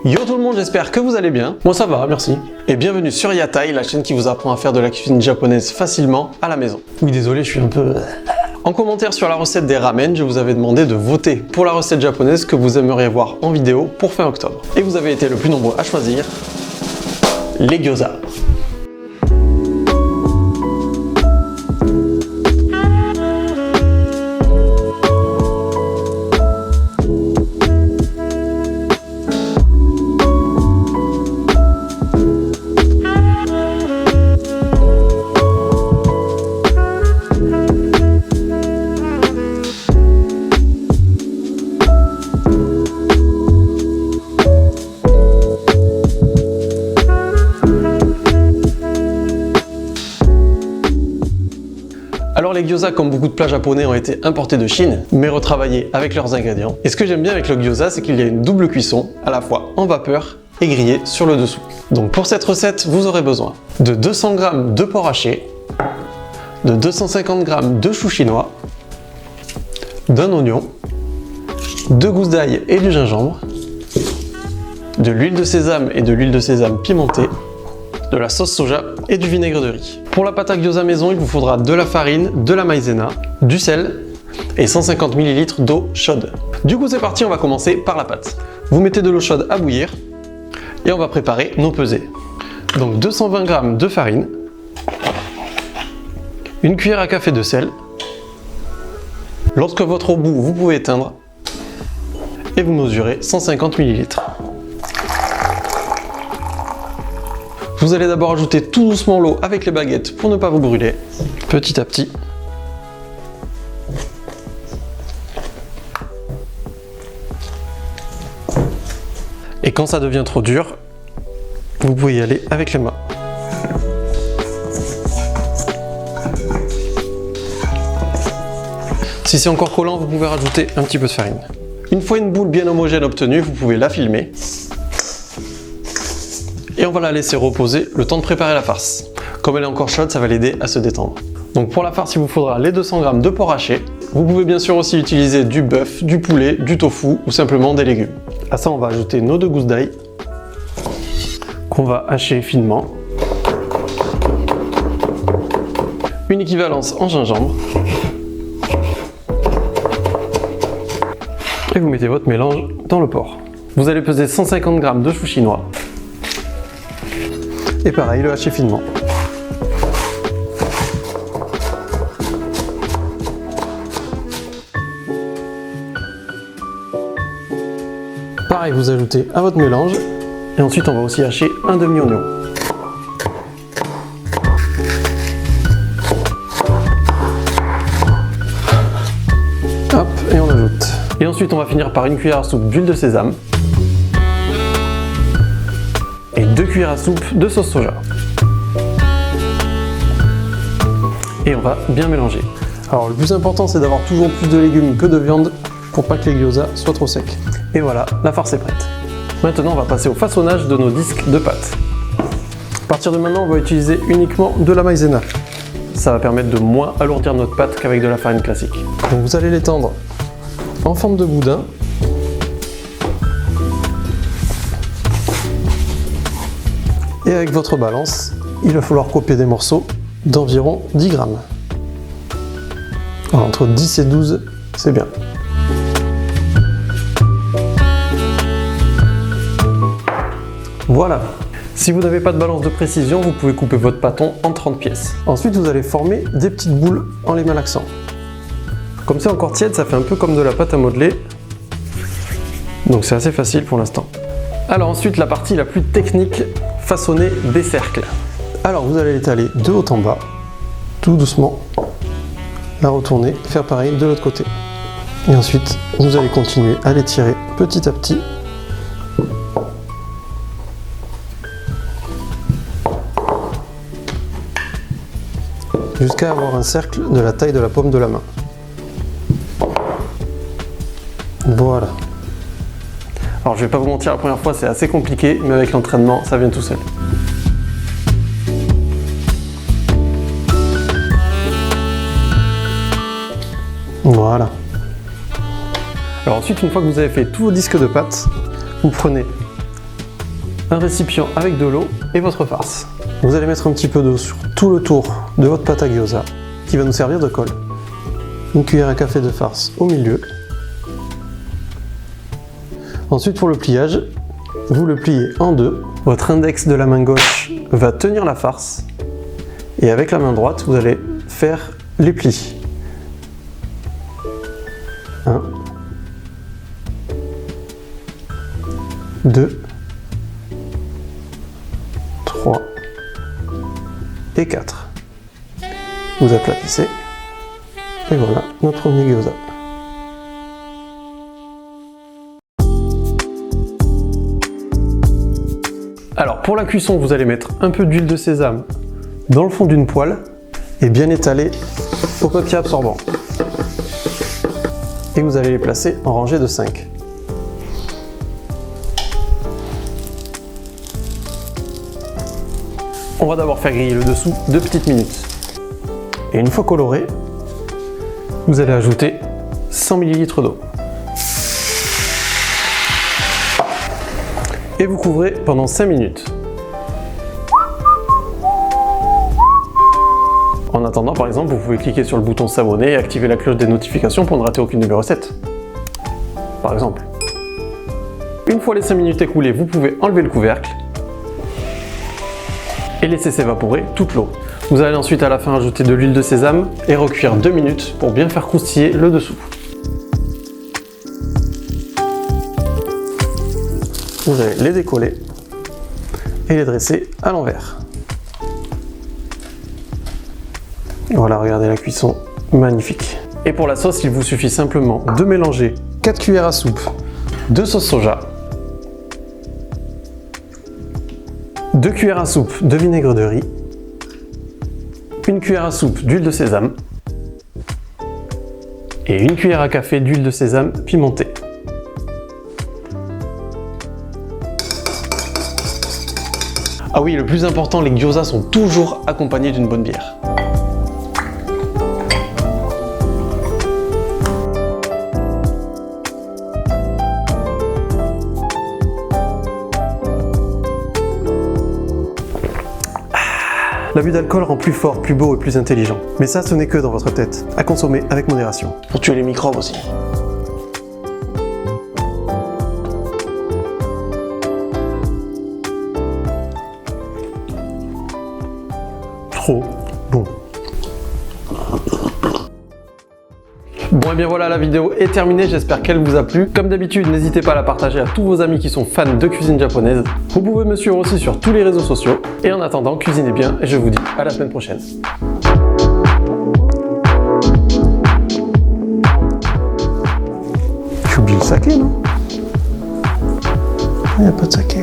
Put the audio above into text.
Yo tout le monde, j'espère que vous allez bien. Moi ça va, merci. Et bienvenue sur Yatai, la chaîne qui vous apprend à faire de la cuisine japonaise facilement à la maison. Oui, désolé, je suis un peu... En commentaire sur la recette des ramen, je vous avais demandé de voter pour la recette japonaise que vous aimeriez voir en vidéo pour fin octobre. Et vous avez été le plus nombreux à choisir les gyoza. Alors les gyoza, comme beaucoup de plats japonais, ont été importés de Chine, mais retravaillés avec leurs ingrédients. Et ce que j'aime bien avec le gyoza, c'est qu'il y a une double cuisson, à la fois en vapeur et grillé sur le dessous. Donc pour cette recette, vous aurez besoin de 200 g de porc haché, de 250 g de chou chinois, d'un oignon, 2 gousses d'ail et du gingembre, de l'huile de sésame et de l'huile de sésame pimentée, de la sauce soja et du vinaigre de riz. Pour la pâte à gyoza maison, il vous faudra de la farine, de la maïzena, du sel et 150 ml d'eau chaude. Du coup c'est parti, on va commencer par la pâte. Vous mettez de l'eau chaude à bouillir et on va préparer nos pesées. Donc 220 g de farine, une cuillère à café de sel. Lorsque votre eau bout, vous pouvez éteindre et vous mesurez 150 ml. Vous allez d'abord ajouter tout doucement l'eau avec les baguettes pour ne pas vous brûler, petit à petit. Et quand ça devient trop dur, vous pouvez y aller avec les mains. Si c'est encore collant, vous pouvez rajouter un petit peu de farine. Une fois une boule bien homogène obtenue, vous pouvez la filmer. Et on va la laisser reposer le temps de préparer la farce. Comme elle est encore chaude, ça va l'aider à se détendre. Donc pour la farce, il vous faudra les 200 g de porc haché. Vous pouvez bien sûr aussi utiliser du bœuf, du poulet, du tofu ou simplement des légumes. À ça, on va ajouter nos 2 gousses d'ail qu'on va hacher finement. Une équivalence en gingembre. Et vous mettez votre mélange dans le porc. Vous allez peser 150 g de chou chinois. Et pareil, le hacher finement. Pareil, vous ajoutez à votre mélange. Et ensuite, on va aussi hacher un demi-oignon. Hop, et on ajoute. Et ensuite, on va finir par une cuillère à soupe d'huile de sésame. Et 2 cuillères à soupe de sauce soja. Et on va bien mélanger. Alors le plus important, c'est d'avoir toujours plus de légumes que de viande pour pas que les gyoza soient trop secs. Et voilà, la farce est prête. Maintenant, on va passer au façonnage de nos disques de pâte. À partir de maintenant, on va utiliser uniquement de la maïzena. Ça va permettre de moins alourdir notre pâte qu'avec de la farine classique. Donc vous allez l'étendre en forme de boudin. Et avec votre balance, il va falloir couper des morceaux d'environ 10 g. Alors, entre 10 et 12, c'est bien. Voilà. Si vous n'avez pas de balance de précision, vous pouvez couper votre pâton en 30 pièces. Ensuite, vous allez former des petites boules en les malaxant. Comme c'est encore tiède, ça fait un peu comme de la pâte à modeler. Donc c'est assez facile pour l'instant. Alors ensuite, la partie la plus technique, façonner des cercles. Alors vous allez l'étaler de haut en bas, tout doucement, la retourner, faire pareil de l'autre côté. Et ensuite, vous allez continuer à l'étirer petit à petit. Jusqu'à avoir un cercle de la taille de la paume de la main. Voilà. Alors je vais pas vous mentir, la première fois c'est assez compliqué, mais avec l'entraînement ça vient tout seul. Voilà. Alors ensuite, une fois que vous avez fait tous vos disques de pâte, vous prenez un récipient avec de l'eau et votre farce. Vous allez mettre un petit peu d'eau sur tout le tour de votre pâte à gyoza qui va nous servir de colle. Une cuillère à café de farce au milieu. Ensuite, pour le pliage, vous le pliez en deux. Votre index de la main gauche va tenir la farce et avec la main droite, vous allez faire les plis. 1, 2, 3 et 4. Vous aplatissez et voilà notre premier gyoza. Alors pour la cuisson, vous allez mettre un peu d'huile de sésame dans le fond d'une poêle et bien étaler au papier absorbant. Et vous allez les placer en rangée de 5. On va d'abord faire griller le dessous 2 petites minutes. Et une fois coloré, vous allez ajouter 100 ml d'eau. Et vous couvrez pendant 5 minutes. En attendant, par exemple, vous pouvez cliquer sur le bouton s'abonner et activer la cloche des notifications pour ne rater aucune de mes recettes. Par exemple. Une fois les 5 minutes écoulées, vous pouvez enlever le couvercle et laisser s'évaporer toute l'eau. Vous allez ensuite à la fin ajouter de l'huile de sésame et recuire 2 minutes pour bien faire croustiller le dessous. Vous allez les décoller et les dresser à l'envers. Voilà, regardez la cuisson, magnifique. Et pour la sauce, il vous suffit simplement de mélanger 4 cuillères à soupe de sauce soja, 2 cuillères à soupe de vinaigre de riz, 1 cuillère à soupe d'huile de sésame et 1 cuillère à café d'huile de sésame pimentée. Ah oui, le plus important, les gyozas sont toujours accompagnés d'une bonne bière. L'abus d'alcool rend plus fort, plus beau et plus intelligent. Mais ça, ce n'est que dans votre tête. À consommer avec modération. Pour tuer les microbes aussi. Trop bon. Bon et bien voilà, la vidéo est terminée, j'espère qu'elle vous a plu. Comme d'habitude, n'hésitez pas à la partager à tous vos amis qui sont fans de cuisine japonaise. Vous pouvez me suivre aussi sur tous les réseaux sociaux. Et en attendant, cuisinez bien et je vous dis à la semaine prochaine. J'ai oublié le saké, non? Il n'y a pas de saké.